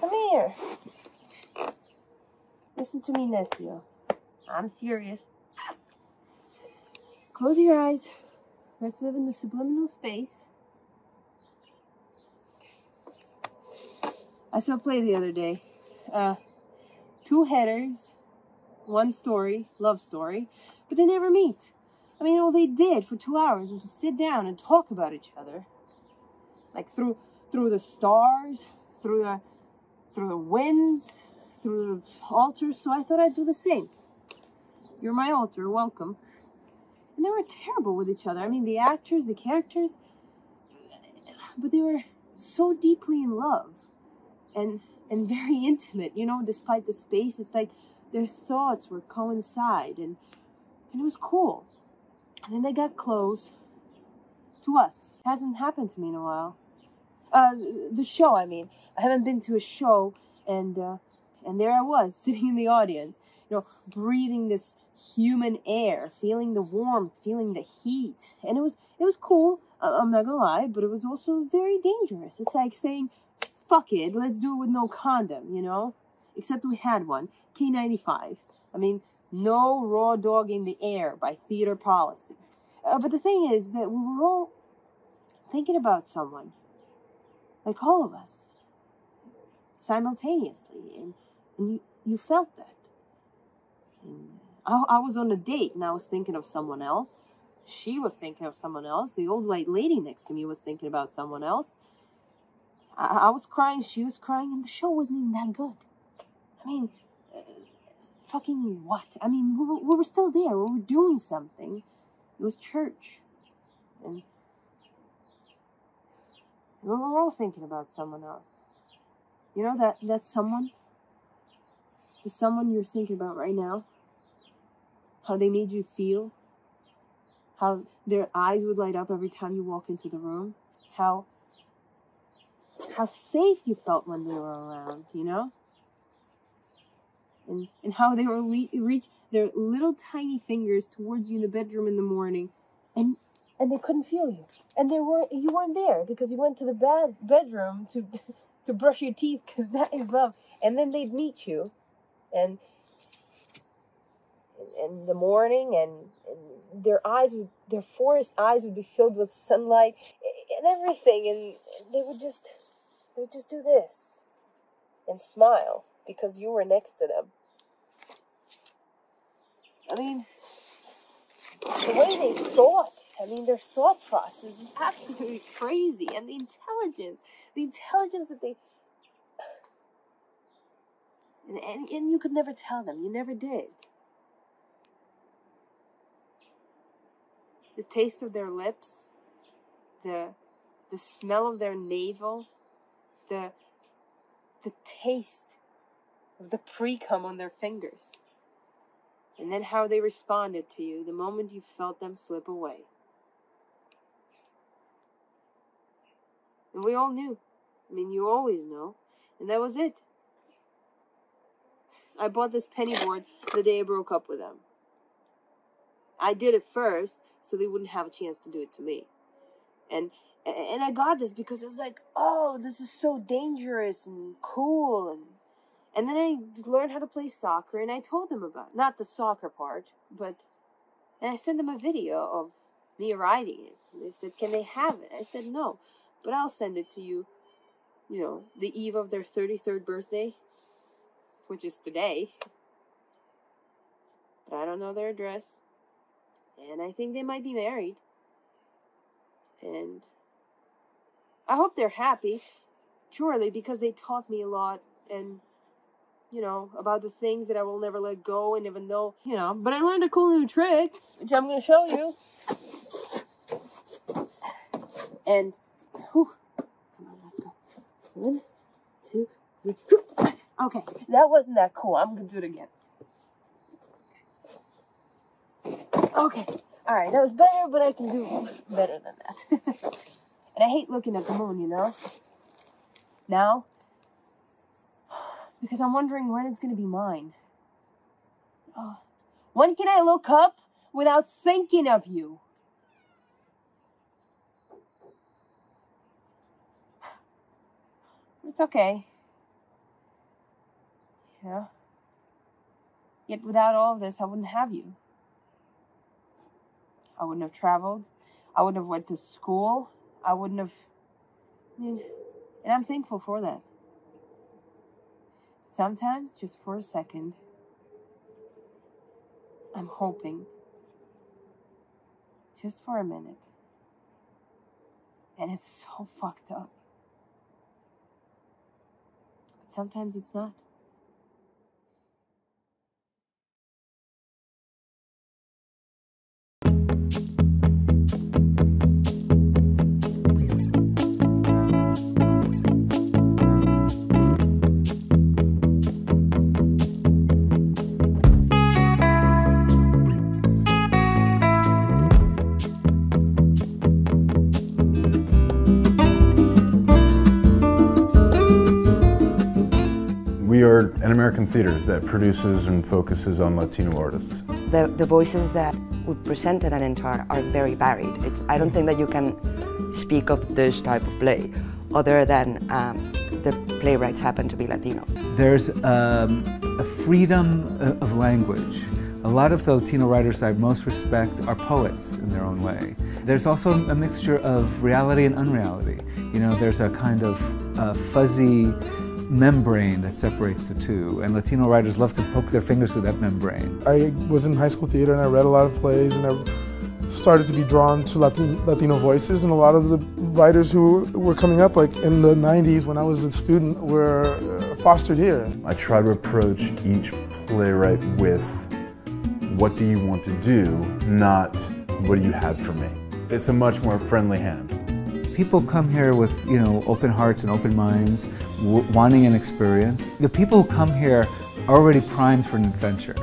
Come here. Listen to me, Nesio. I'm serious. Close your eyes. Let's live in the subliminal space. I saw a play the other day. 2 headers, 1 story, love story, but they never meet. I mean, all they did for 2 hours was just sit down and talk about each other. Like through the stars, through the winds, through the altars, so I thought I'd do the same. You're my altar, welcome. And they were terrible with each other. I mean, the actors, the characters, but they were so deeply in love and very intimate, you know, despite the space. It's like their thoughts would coincide, and it was cool. And then they got close to us. It hasn't happened to me in a while. The show, I mean. I haven't been to a show, and there I was, sitting in the audience, you know, breathing this human air, feeling the warmth, feeling the heat. And it was cool, I'm not gonna lie, but it was also very dangerous. It's like saying, fuck it, let's do it with no condom, you know? Except we had one, K95. I mean, no raw dog in the air by theater policy. But the thing is that we were all thinking about someone, like all of us, simultaneously, and you felt that. And I was on a date, and I was thinking of someone else. She was thinking of someone else. The old white lady next to me was thinking about someone else. I was crying, she was crying, and the show wasn't even that good. I mean, fucking what? I mean, we were still there. We were doing something. It was church. And we were all thinking about someone else. You know, that someone? The someone you're thinking about right now? How they made you feel? How their eyes would light up every time you walk into the room? How safe you felt when they were around, you know? And how they were reach their little tiny fingers towards you in the bedroom in the morning, and they couldn't feel you, and you weren't there because you went to the bedroom to brush your teeth, because that is love. And then they'd meet you, and in the morning, and their forest eyes would be filled with sunlight and everything, and they would just do this and smile because you were next to them. I mean, the way they thought, their thought process was absolutely crazy. And the intelligence that they... And you could never tell them. You never did. The taste of their lips, the smell of their navel, the taste of the pre-cum on their fingers. And then how they responded to you the moment you felt them slip away. And we all knew. You always know. And that was it. I bought this penny board the day I broke up with them. I did it first, so they wouldn't have a chance to do it to me. And I got this because it was like, oh, this is so dangerous and cool. And then I learned how to play soccer, and I told them about, not the soccer part, and I sent them a video of me riding it. And they said, can they have it? I said, no, but I'll send it to you, the eve of their 33rd birthday, which is today. But I don't know their address, and I think they might be married. And I hope they're happy, surely, because they taught me a lot, and about the things that I will never let go and never know, But I learned a cool new trick, which I'm going to show you. And, come on, let's go. 1, 2, 3. Okay, that wasn't that cool. I'm going to do it again. Okay, all right, that was better, but I can do better than that. And I hate looking at the moon, Now, because I'm wondering when it's going to be mine. Oh, when can I look up without thinking of you? It's okay. Yeah. Yet without all of this, I wouldn't have you. I wouldn't have traveled. I wouldn't have went to school. I wouldn't have... and I'm thankful for that. Sometimes, just for a second, I'm hoping, just for a minute, and it's so fucked up. But sometimes it's not. We are an American theater that produces and focuses on Latino artists. The voices that we've presented at Entire are very varied. I don't think that you can speak of this type of play other than the playwrights happen to be Latino. There's a freedom of language. A lot of the Latino writers I most respect are poets in their own way. There's also a mixture of reality and unreality. You know, there's a kind of fuzzy membrane that separates the two, and Latino writers love to poke their fingers through that membrane. I was in high school theater and I read a lot of plays, and I started to be drawn to Latino voices, and a lot of the writers who were coming up, like in the 90s when I was a student, were fostered here. I try to approach each playwright with, what do you want to do, not what do you have for me. It's a much more friendly hand. People come here with, open hearts and open minds, wanting an experience. The people who come here are already primed for an adventure.